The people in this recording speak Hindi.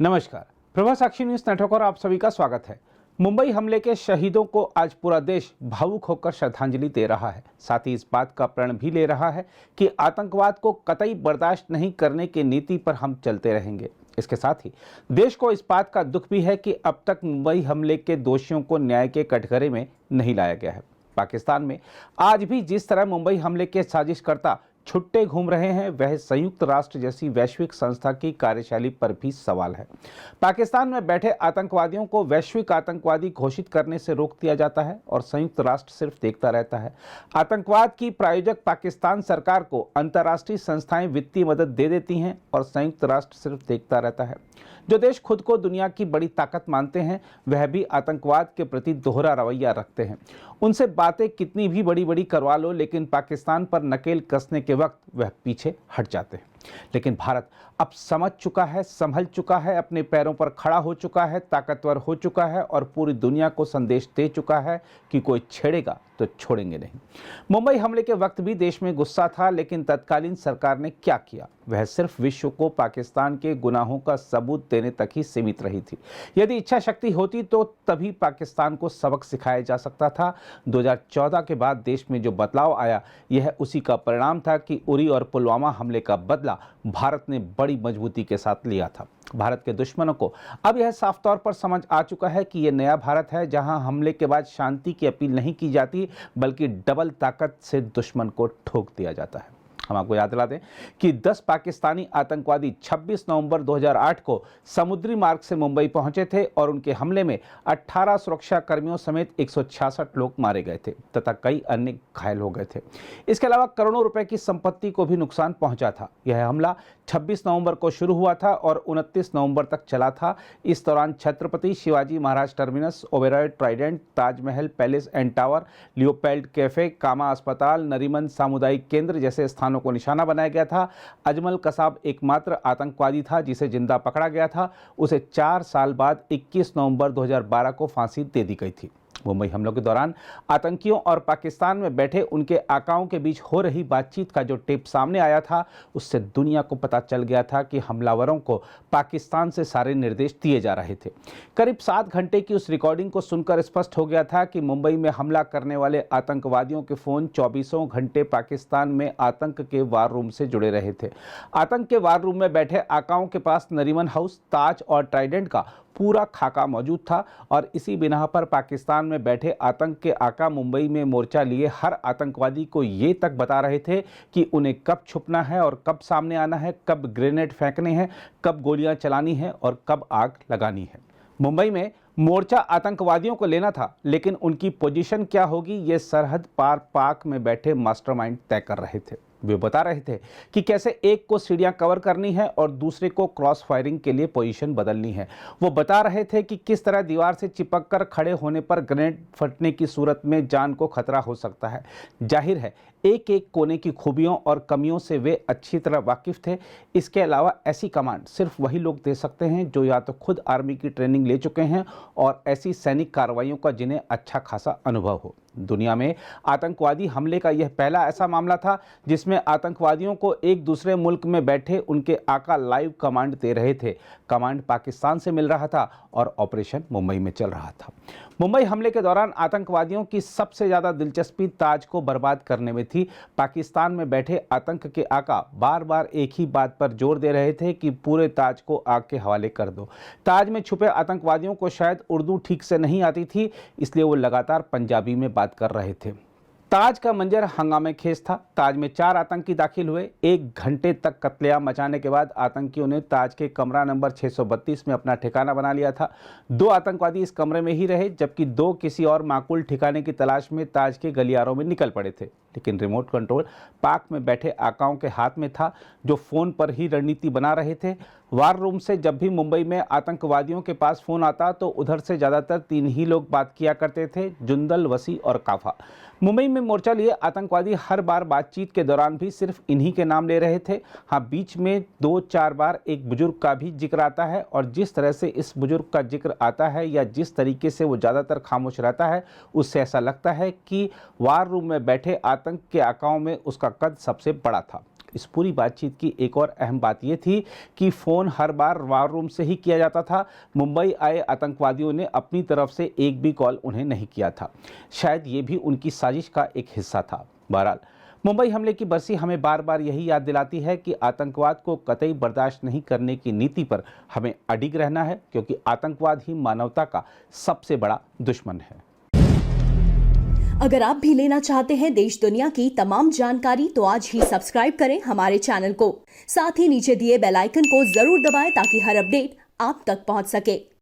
नमस्कार। प्रभा साक्षी न्यूज नेटवर्क और आप सभी का स्वागत है। मुंबई हमले के शहीदों को आज पूरा देश भावुक होकर श्रद्धांजलि दे रहा है। साथ ही इस बात का प्रण भी ले रहा है कि आतंकवाद को कतई बर्दाश्त नहीं करने की नीति पर हम चलते रहेंगे। इसके साथ ही देश को इस बात का दुख भी है कि अब तक मुंबई हमले के दोषियों को न्याय के कटघरे में नहीं लाया गया है। पाकिस्तान में आज भी जिस तरह मुंबई हमले के साजिशकर्ता छुट्टे घूम रहे हैं, वह संयुक्त राष्ट्र जैसी वैश्विक संस्था की कार्यशैली पर भी सवाल है। पाकिस्तान में बैठे आतंकवादियों को वैश्विक आतंकवादी घोषित करने से रोक दिया जाता है और संयुक्त राष्ट्र सिर्फ देखता रहता है। आतंकवाद की प्रायोजक पाकिस्तान सरकार को अंतर्राष्ट्रीय संस्थाएं वित्तीय मदद दे देती हैं और संयुक्त राष्ट्र सिर्फ देखता रहता है। जो देश खुद को दुनिया की बड़ी ताकत मानते हैं, वह भी आतंकवाद के प्रति दोहरा रवैया रखते हैं। उनसे बातें कितनी भी बड़ी बड़ी करवा लो, लेकिन पाकिस्तान पर नकेल कसने के वक्त वह पीछे हट जाते हैं। लेकिन भारत अब समझ चुका है, संभल चुका है, अपने पैरों पर खड़ा हो चुका है, ताकतवर हो चुका है और पूरी दुनिया को संदेश दे चुका है कि कोई छेड़ेगा तो छोड़ेंगे नहीं। मुंबई हमले के वक्त भी देश में गुस्सा था, लेकिन तत्कालीन सरकार ने क्या किया? वह सिर्फ विश्व को पाकिस्तान के गुनाहों का सबूत देने तक ही सीमित रही थी। यदि इच्छा शक्ति होती तो तभी पाकिस्तान को सबक सिखाया जा सकता था। 2014 के बाद देश में जो बदलाव आया, यह उसी का परिणाम था कि उरी और पुलवामा हमले का बदला भारत ने बड़ी मजबूती के साथ लिया था। भारत के दुश्मनों को अब यह साफ तौर पर समझ आ चुका है कि यह नया भारत है, जहां हमले के बाद शांति की अपील नहीं की जाती, बल्कि डबल ताकत से दुश्मन को ठोक दिया जाता है। हम आपको याद दिला दें कि 10 पाकिस्तानी आतंकवादी 26 नवंबर 2008 को समुद्री मार्ग से मुंबई पहुंचे थे और उनके हमले में 18 सुरक्षा कर्मियों समेत 166 लोग मारे गए थे तथा कई अन्य घायल हो गए थे। इसके अलावा करोड़ों रुपए की संपत्ति को भी नुकसान पहुंचा था। यह हमला 26 नवंबर को शुरू हुआ था और 29 नवंबर तक चला था। इस दौरान Chhatrapati Shivaji Maharaj Terminus, Oberoi Trident, Taj Mahal Palace and Tower, Leopold Cafe, Cama अस्पताल, नरीमन सामुदायिक केंद्र जैसे स्थानों को निशाना बनाया गया था। अजमल कसाब एकमात्र आतंकवादी था जिसे जिंदा पकड़ा गया था। उसे 4 साल बाद 21 नवंबर 2012 को फांसी दे दी गई थी। मुंबई हमलों के दौरान आतंकियों और पाकिस्तान में बैठे उनके आकाओं के बीच हो रही बातचीत का जो टेप सामने आया था, उससे दुनिया को पता चल गया था कि हमलावरों को पाकिस्तान से सारे निर्देश दिए जा रहे थे। करीब 7 घंटे की उस रिकॉर्डिंग को सुनकर स्पष्ट हो गया था कि मुंबई में हमला करने वाले आतंकवादियों के फोन 24 घंटे पाकिस्तान में आतंक के वार रूम से जुड़े रहे थे। आतंक के वार रूम में बैठे आकाओं के पास नरीमन हाउस, ताज और ट्राइडेंट का पूरा खाका मौजूद था और इसी बिना पर पाकिस्तान में बैठे आतंक के आका मुंबई में मोर्चा लिए हर आतंकवादी को ये तक बता रहे थे कि उन्हें कब छुपना है और कब सामने आना है, कब ग्रेनेड फेंकने हैं, कब गोलियां चलानी है और कब आग लगानी है। मुंबई में मोर्चा आतंकवादियों को लेना था, लेकिन उनकी पोजीशन क्या होगी, ये सरहद पार पाक में बैठे मास्टरमाइंड तय कर रहे थे। वे बता रहे थे कि कैसे एक को सीढ़ियां कवर करनी है और दूसरे को क्रॉस फायरिंग के लिए पोजीशन बदलनी है। वो बता रहे थे कि किस तरह दीवार से चिपक कर खड़े होने पर ग्रेनेड फटने की सूरत में जान को खतरा हो सकता है। जाहिर है एक एक कोने की खूबियों और कमियों से वे अच्छी तरह वाकिफ थे। इसके अलावा ऐसी कमांड सिर्फ वही लोग दे सकते हैं जो या तो खुद आर्मी की ट्रेनिंग ले चुके हैं और ऐसी सैनिक कार्रवाइयों का जिन्हें अच्छा खासा अनुभव हो। दुनिया में आतंकवादी हमले का यह पहला ऐसा मामला था जिसमें आतंकवादियों को एक दूसरे मुल्क में बैठे उनके आका लाइव कमांड दे रहे थे। कमांड पाकिस्तान से मिल रहा था और ऑपरेशन मुंबई में चल रहा था। मुंबई हमले के दौरान आतंकवादियों की सबसे ज्यादा दिलचस्पी ताज को बर्बाद करने में थी। पाकिस्तान में बैठे आतंक के आका बार बार एक ही बात पर जोर दे रहे थे कि पूरे ताज को आग के हवाले कर दो। ताज में छुपे आतंकवादियों को शायद उर्दू ठीक से नहीं आती थी, इसलिए वो लगातार पंजाबी में बात कर रहे थे। ताज का मंजर हंगामे खेज था। ताज में 4 आतंकी दाखिल हुए। 1 घंटे तक कत्लेआम मचाने के बाद आतंकियों ने ताज के कमरा नंबर 632 में अपना ठिकाना बना लिया था। 2 आतंकवादी इस कमरे में ही रहे, जबकि 2 किसी और माकूल ठिकाने की तलाश में ताज के गलियारों में निकल पड़े थे। लेकिन रिमोट कंट्रोल पाक में बैठे आकाओं के हाथ में था, जो फोन पर ही रणनीति बना रहे थे। वार रूम से जब भी मुंबई में आतंकवादियों के पास फोन आता तो उधर से ज्यादातर 3 ही लोग बात किया करते थे, जुंदल, वसी और काफा। मुंबई में मोर्चा लिए आतंकवादी हर बार बातचीत के दौरान भी सिर्फ इन्हीं के नाम ले रहे थे। हाँ, बीच में 2-4 बार एक बुजुर्ग का भी जिक्र आता है और जिस तरह से इस बुजुर्ग का जिक्र आता है या जिस तरीके से वो ज़्यादातर खामोश रहता है, उससे ऐसा लगता है कि वार रूम में बैठे आतंक के आकाओं में उसका कद सबसे बड़ा था। इस पूरी बातचीत की एक और अहम बात यह थी कि फ़ोन हर बार वार रूम से ही किया जाता था। मुंबई आए आतंकवादियों ने अपनी तरफ से एक भी कॉल उन्हें नहीं किया था। शायद ये भी उनकी साजिश का एक हिस्सा था। बहरहाल, मुंबई हमले की बरसी हमें बार बार यही याद दिलाती है कि आतंकवाद को कतई बर्दाश्त नहीं करने की नीति पर हमें अडिग रहना है, क्योंकि आतंकवाद ही मानवता का सबसे बड़ा दुश्मन है। अगर आप भी लेना चाहते हैं देश दुनिया की तमाम जानकारी तो आज ही सब्सक्राइब करें हमारे चैनल को। साथ ही नीचे दिए बेल आइकन को जरूर दबाएं ताकि हर अपडेट आप तक पहुंच सके।